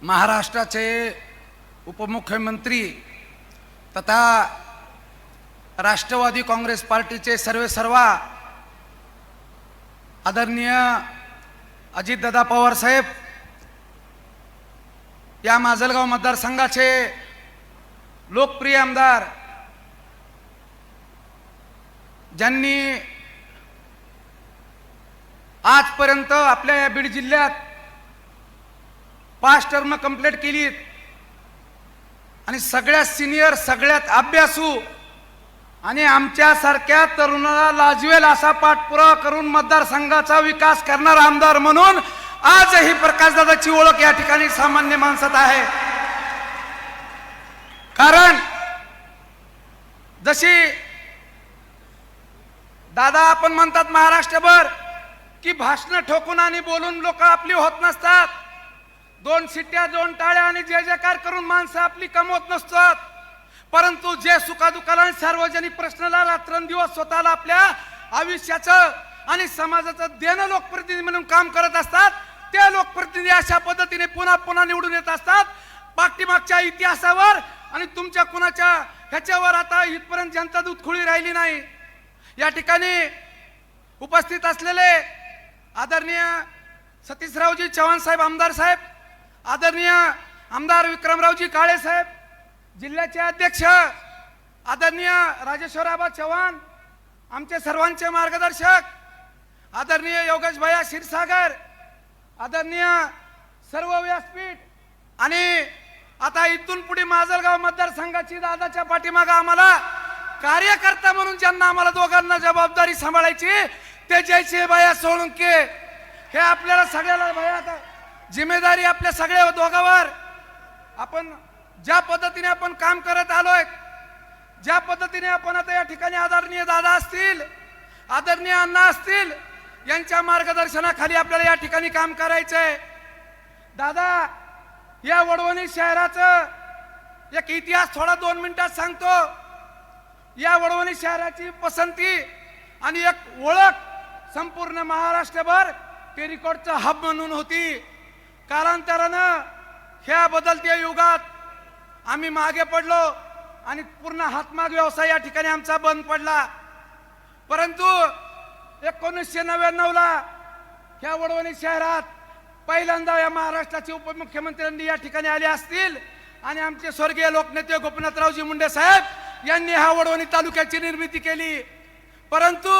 महाराष्ट्राचे उपमुख्यमंत्री तथा राष्ट्रवादी काँग्रेस पार्टीचे सर्वेसर्वा आदरणीय अजितदादा पवार साहेब या माजलगाव मतदारसंघाचे लोकप्रिय आमदार ज्यांनी आजपर्यंत आपल्या या बीड जिल्ह्यात 5 टर्म कंप्लीट केली आणि सगळ्यात सिनियर सगळ्यात अभ्यासू आणि आमच्यासारख्या तरुणाला लाजवेल असा पाठपुरावा करून मतदारसंघाचा विकास करणारा आमदार म्हणून आजही प्रकाशदादाची ओळख या ठिकाणी सामान्य माणसात आहे। कारण जशी दादा आपण म्हणतात महाराष्ट्रभर की भाषण ठोकून आणि बोलून लोक आपली होत नसतात, 2 शिट्ट्या 2 टाळ्या आणि जय जयकार करून माणसं आपली कमवत नसतात, परंतु जे सुखादुःखाला आणि सार्वजनिक प्रश्नाला रात्रंदिवस स्वतःला आपल्या आयुष्याचं आणि समाजाचं देणं लोकप्रतिनिधी म्हणून काम करत असतात ते लोकप्रतिनिधी अशा पद्धतीने पुन्हा पुन्हा निवडून येत असतात। पाठीमागच्या इतिहासावर आणि तुमच्या कुणाच्या ह्याच्यावर आता इथपर्यंत जनता दूधखोळी राहिली नाही। या ठिकाणी उपस्थित असलेले आदरणीय सतीशरावजी चव्हाण साहेब आमदार साहेब, आदरणीय आमदार विक्रमरावजी काळे साहेब, जिल्ह्याचे अध्यक्ष आदरणीय राजेश्वराबा चव्हाण, आमचे सर्वांचे मार्गदर्शक आदरणीय योगेश भैया क्षीरसागर, आदरणीय सर्व व्यासपीठ आणि आता इथून पुढे माजलगाव मतदारसंघाची दादाच्या पाठीमागे आम्हाला कार्यकर्ता म्हणून ज्यांना आम्हाला दोघांना जबाबदारी सांभाळायची ते जयचे भैया सोळंके, हे आपल्याला सगळ्याला भैया जिम्मेदारी आपल्या सगळ्या दोघांवर। आपण ज्या पद्धतीने आपण काम करत आलोय, ज्या पद्धतीने आपण आता या ठिकाणी आदरणीय दादा असतील, आदरणीय अण्णा असतील, यांच्या मार्गदर्शनाखाली आपल्याला या ठिकाणी काम करायचंय। दादा या वडवणी शहराचं एक इतिहास थोडा 2 मिनिटात सांगतो। या वडवणी शहराची पसंती आणि एक ओळख संपूर्ण महाराष्ट्रभर टेरिकॉटचा हब म्हणून होती। कालांतरानं ह्या बदलत्या युगात आम्ही मागे पडलो आणि पूर्ण हातमाग व्यवसाय या ठिकाणी आमचा बंद पडला, परंतु 1999 ला ह्या वडवणी शहरात पहिल्यांदा या महाराष्ट्राचे उपमुख्यमंत्र्यांनी या ठिकाणी आले असतील आणि आमचे स्वर्गीय लोकनेते गोपीनाथरावजी मुंडे साहेब यांनी ह्या वडवणी तालुक्याची निर्मिती केली। परंतु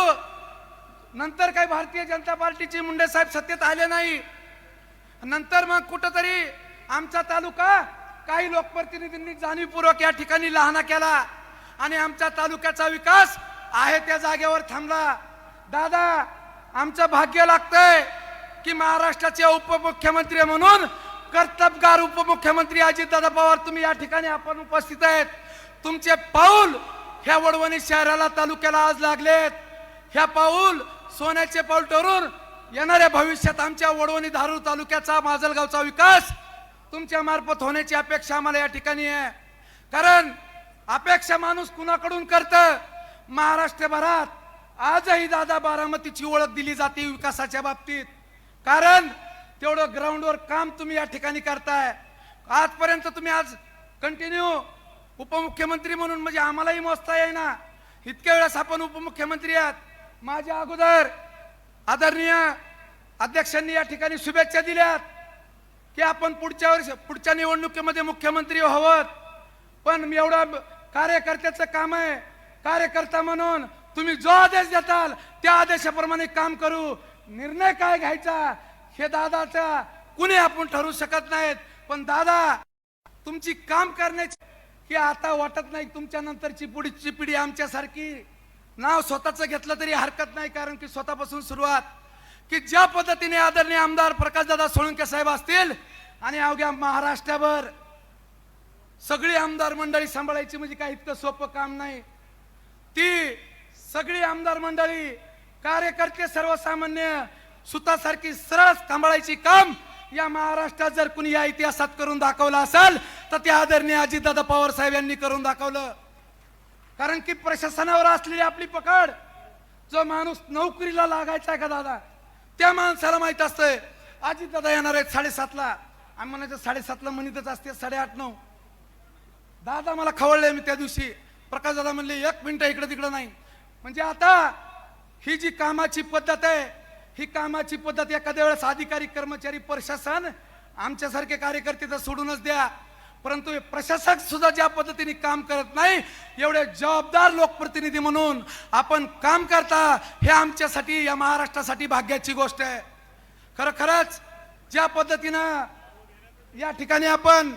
नंतर काही भारतीय जनता पार्टीचे मुंडे साहेब सत्तेत आले नाही। नंतर मग कुठंतरी आमचा तालुका काही लोकप्रतिनिधींनी जाणीवपूर्वक या ठिकाणी लहाना केला आणि आमच्या तालुक्याचा विकास आहे त्या जागेवर थांबला। दादा आमचं भाग्य लागतंय की महाराष्ट्राचे उपमुख्यमंत्री म्हणून कर्तबगार उपमुख्यमंत्री अजितदादा पवार तुम्ही या ठिकाणी आपण उपस्थित आहेत। तुमचे पाऊल ह्या वडवणी शहराला तालुक्याला आज लागलेत। ह्या पाऊल सोन्याचे पाऊल ठरून येणाऱ्या भविष्यात आमच्या वडवणी धारूर तालुक्याचा माजलगावचा विकास तुमच्या मार्फत होण्याची अपेक्षा आम्हाला या ठिकाणी आहे। कारण अपेक्षा माणूस कुणाकडून करतं, महाराष्ट्रभरात आजही दादा बारामतीची ओळख दिली जाते विकासाच्या बाबतीत, कारण तेवढं ग्राउंडवर काम तुम्ही या ठिकाणी करताय। आजपर्यंत तुम्ही आज कंटिन्यू उपमुख्यमंत्री म्हणून म्हणजे आम्हालाही मोजता येईना इतक्या वेळेस आपण उपमुख्यमंत्री आहात। माझ्या अगोदर आदरणीय अध्यक्षांनी या ठिकाणी शुभेच्छा दिल्यात की आपण पुढच्या निवडणुकीमध्ये मुख्यमंत्री व्हावं, पण एवढं कार्यकर्त्याचं काम आहे। कार्यकर्ता म्हणून तुम्ही जो आदेश देताल त्या आदेशाप्रमाणे काम करू। निर्णय काय घ्यायचा हे दादाचा कुणी आपण ठरवू शकत नाहीत, पण दादा तुमची काम करण्याची की आता वाटत नाही तुमच्या नंतरची पुढची पिढी आमच्यासारखी नाव स्वतःच घेतलं तरी हरकत नाही, कारण की स्वतःपासून सुरुवात की ज्या पद्धतीने आदरणीय आमदार प्रकाशदादा सोळंके साहेब असतील आणि अवघ्या महाराष्ट्रावर सगळी आमदार मंडळी सांभाळायची म्हणजे काही इतकं सोपं काम नाही। ती सगळी आमदार मंडळी कार्यकर्ते सर्वसामान्य सुतासारखी सरळ सांभाळायची काम या महाराष्ट्रात जर कुणी या इतिहासात करून दाखवलं असेल तर ते आदरणीय अजितदादा पवार साहेब यांनी करून दाखवलं। कारण की प्रशासनावर असलेली आपली पकड, जो माणूस नोकरीला लागायचा का दादा त्या माणसाला माहित असतंय अजितदादा येणार आहेत 7:30 ला, आम्ही म्हणायचं 7:30ला म्हणतच असते 8:30-9. दादा मला खवळले. मी त्या दिवशी प्रकाश दादा म्हणले 1 मिनिट इकडे तिकडे नाही. म्हणजे आता ही जी कामाची पद्धत आहे, ही कामाची पद्धत एखाद्या वेळेस अधिकारी कर्मचारी प्रशासन आमच्यासारखे कार्यकर्ते तर सोडूनच द्या, परंतु हे प्रशासक सुद्धा ज्या पद्धतीने काम करत नाही, एवढे जबाबदार लोकप्रतिनिधी म्हणून आपण काम करता, हे आमच्यासाठी या महाराष्ट्रासाठी भाग्याची गोष्ट आहे. खरंच ज्या पद्धतीनं या ठिकाणी आपण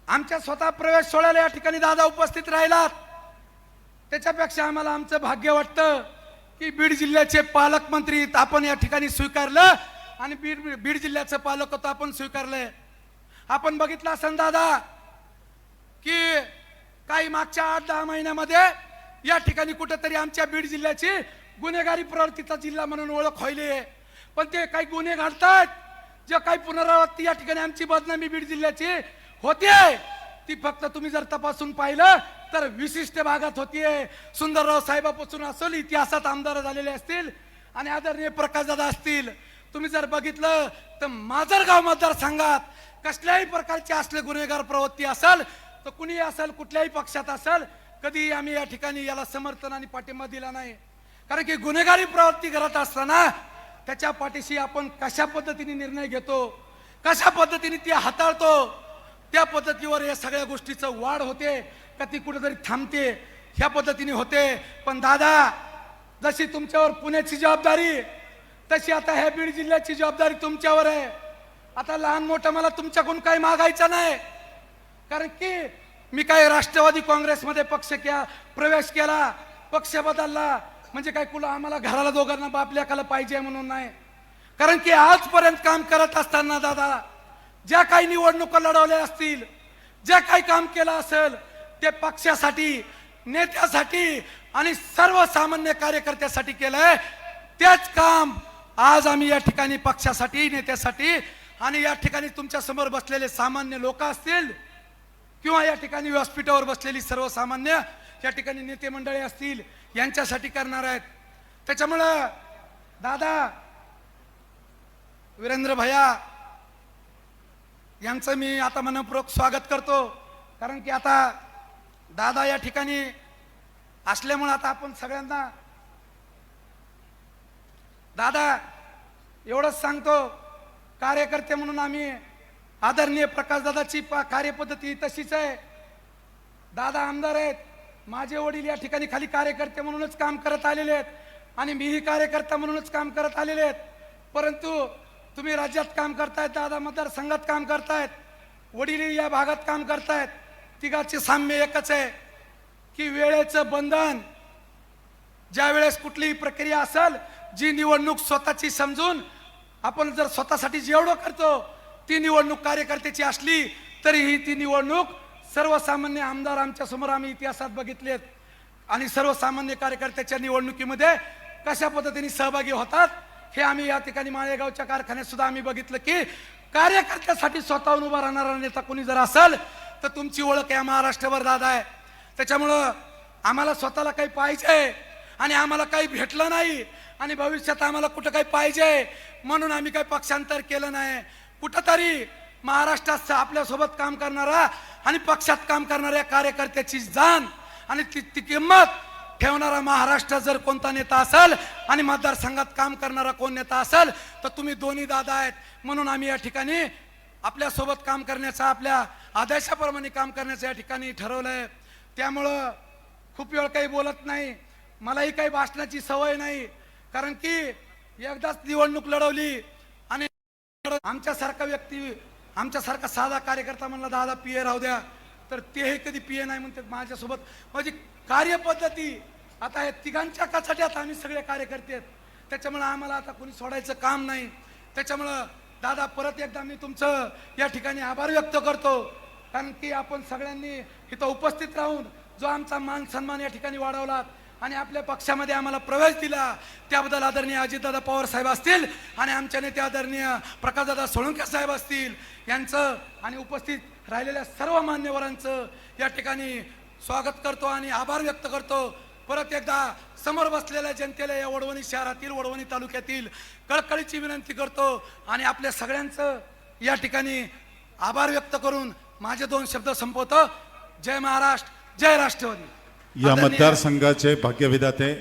आमच्या स्वतः प्रवेश सोहळ्याला या ठिकाणी दादा उपस्थित राहिलात, त्याच्यापेक्षा आम्हाला आमचं भाग्य वाटतं की बीड जिल्ह्याचे पालकमंत्री आपण या ठिकाणी स्वीकारलं आणि बीड जिल्ह्याचं पालकत्व आपण स्वीकारलंय. आपण बघितलं असेल दादा की काही मागच्या 8-10 महिन्यामध्ये या ठिकाणी कुठेतरी आमच्या बीड जिल्ह्याची गुन्हेगारी प्रवृत्तीचा जिल्हा म्हणून ओळख व्हायली आहे. पण ते काही गुन्हे घडतात, जे काही पुनरावृत्ती या ठिकाणी आमची बदनामी बीड जिल्ह्याची होते, ती फक्त तुम्ही जर तपासून पाहिलं तर विशिष्ट भागात होतीये. सुंदरराव साहेबापासून असेल, इतिहासात आमदार झालेले असतील आणि आदरणीय प्रकाशदादा असतील, तुम्ही जर बघितलं तर माजलगाव मतदारसंघात कसल्याही प्रकारची असले गुन्हेगार प्रवृत्ती असेल तर कुणी असेल, कुठल्याही पक्षात असेल, कधी आम्ही या ठिकाणी याला समर्थन आणि पाठिंबा दिला नाही. कारण की गुन्हेगारी प्रवृत्ती करत असताना त्याच्या पाठीशी आपण कशा पद्धतीने निर्णय घेतो, कशा पद्धतीने ती हाताळतो, त्या पद्धतीवर या सगळ्या गोष्टीचं वाढ होते का ती कुठेतरी थांबते, ह्या पद्धतीने होते. पण दादा, जशी तुमच्यावर पुण्याची जबाबदारी, तशी आता ह्या बीड जिल्ह्याची जबाबदारी तुमच्यावर आहे. आता लहान मोठं मला तुमच्याकडून काही मागायचं नाही, कारण की मी काय राष्ट्रवादी काँग्रेसमध्ये प्रवेश केला, पक्ष बदलला म्हणजे काय कुला आम्हाला घराला दोघांना बाप लेकाला पाहिजे म्हणून नाही. कारण की आजपर्यंत काम करत असताना दादा, ज्या काही निवडणुका लढवल्या असतील, जे काही काम केलं असेल, ते पक्षासाठी, नेत्यासाठी आणि सर्वसामान्य कार्यकर्त्यासाठी केलंय. तेच काम आज आम्ही या ठिकाणी पक्षासाठी, नेत्यासाठी आणि या ठिकाणी तुमच्या समोर बसलेले सामान्य लोक असतील किंवा या ठिकाणी व्यासपीठावर बसलेली सर्वसामान्य या ठिकाणी नेते मंडळी असतील, यांच्यासाठी करणार आहेत. त्याच्यामुळं दादा, वीरेंद्र भैया यांचं मी आता मनपूर्वक स्वागत करतो. कारण की आता दादा या ठिकाणी असल्यामुळे आता आपण सगळ्यांना दादा एवढंच सांगतो, कार्यकर्ते म्हणून आम्ही आदरणीय प्रकाशदादाची कार्यपद्धती तशीच आहे. दादा आमदार आहेत, माझे वडील या ठिकाणी खाली कार्यकर्ते म्हणूनच काम करत आलेले आहेत आणि मीही कार्यकर्ता म्हणूनच काम करत आलेले आहेत. परंतु तुम्ही राज्यात काम करतायत, दादा मतदारसंघात काम करतायत, वडील या भागात काम करतायत. तिघाचे साम्य एकच आहे की वेळेचं बंधन. ज्या वेळेस कुठलीही प्रक्रिया असेल, जी निवडणूक स्वतःची समजून आपण जर स्वतःसाठी जेवढं करतो, ती निवडणूक कार्यकर्त्याची असली तरीही ती निवडणूक सर्वसामान्य आमदार आमच्या समोर आम्ही इतिहासात बघितलेत आणि सर्वसामान्य कार्यकर्त्याच्या निवडणुकीमध्ये कशा पद्धतीने सहभागी होतात हे आम्ही या ठिकाणी माळेगावच्या कारखान्यात सुद्धा आम्ही बघितलं की कार्यकर्त्यासाठी स्वतःहून उभा राहणारा नेता कोणी जर असेल तर तुमची ओळख या महाराष्ट्रावर दादा आहे. त्याच्यामुळं आम्हाला स्वतःला काही पाहिजे आणि आम्हाला काही भेटलं नाही आणि भविष्यात आम्हाला कुठं काही पाहिजे म्हणून आम्ही काही पक्षांतर केलं नाही. कुठंतरी महाराष्ट्रात आपल्यासोबत काम करणारा आणि पक्षात काम करणाऱ्या कार्यकर्त्याची जाण आणि ती किंमत ठेवणारा महाराष्ट्रात जर कोणता नेता असेल आणि मतदारसंघात काम करणारा कोण नेता असेल तर तुम्ही दोन्ही दादा आहेत. म्हणून आम्ही या ठिकाणी आपल्यासोबत काम करण्याचा, आपल्या आदेशाप्रमाणे काम करण्याचं या ठिकाणी ठरवलंय. त्यामुळं खूप वेळ काही बोलत नाही, मलाही काही भाषणाची सवय नाही. कारण की एकदाच निवडणूक लढवली आणि आमच्यासारखा व्यक्ती, आमच्यासारखा साधा कार्यकर्ता म्हणला दादा पीए राहू द्या, तर तेही कधी पीए नाही म्हणतात माझ्यासोबत. माझी कार्यपद्धती आता हे तिघांच्या कचाट्यात आम्ही सगळे कार्यकर्ते आहेत. त्याच्यामुळे आम्हाला आता कोणी सोडायचं काम नाही. त्याच्यामुळं दादा परत एकदा मी तुमचं या ठिकाणी आभार व्यक्त करतो. कारण की आपण सगळ्यांनी इथं उपस्थित राहून जो आमचा मान सन्मान या ठिकाणी वाढवला आणि आपल्या पक्षामध्ये आम्हाला प्रवेश दिला, त्याबद्दल आदरणीय अजितदादा पवार साहेब असतील आणि आमच्या नेते आदरणीय प्रकाशदादा सोळंके साहेब असतील, यांचं आणि उपस्थित राहिलेल्या सर्व मान्यवरांचं या ठिकाणी स्वागत करतो आणि आभार व्यक्त करतो. परत एकदा समोर बसलेल्या जनतेला या वडवणी शहरातील, वडवणी तालुक्यातील कळकळीची विनंती करतो आणि आपल्या सगळ्यांचं या ठिकाणी आभार व्यक्त करून माझे 2 शब्द संपवतो. जय महाराष्ट्र, जय राष्ट्रवादी. या आदरणीय मतदारसंघाचे भाग्यविधाते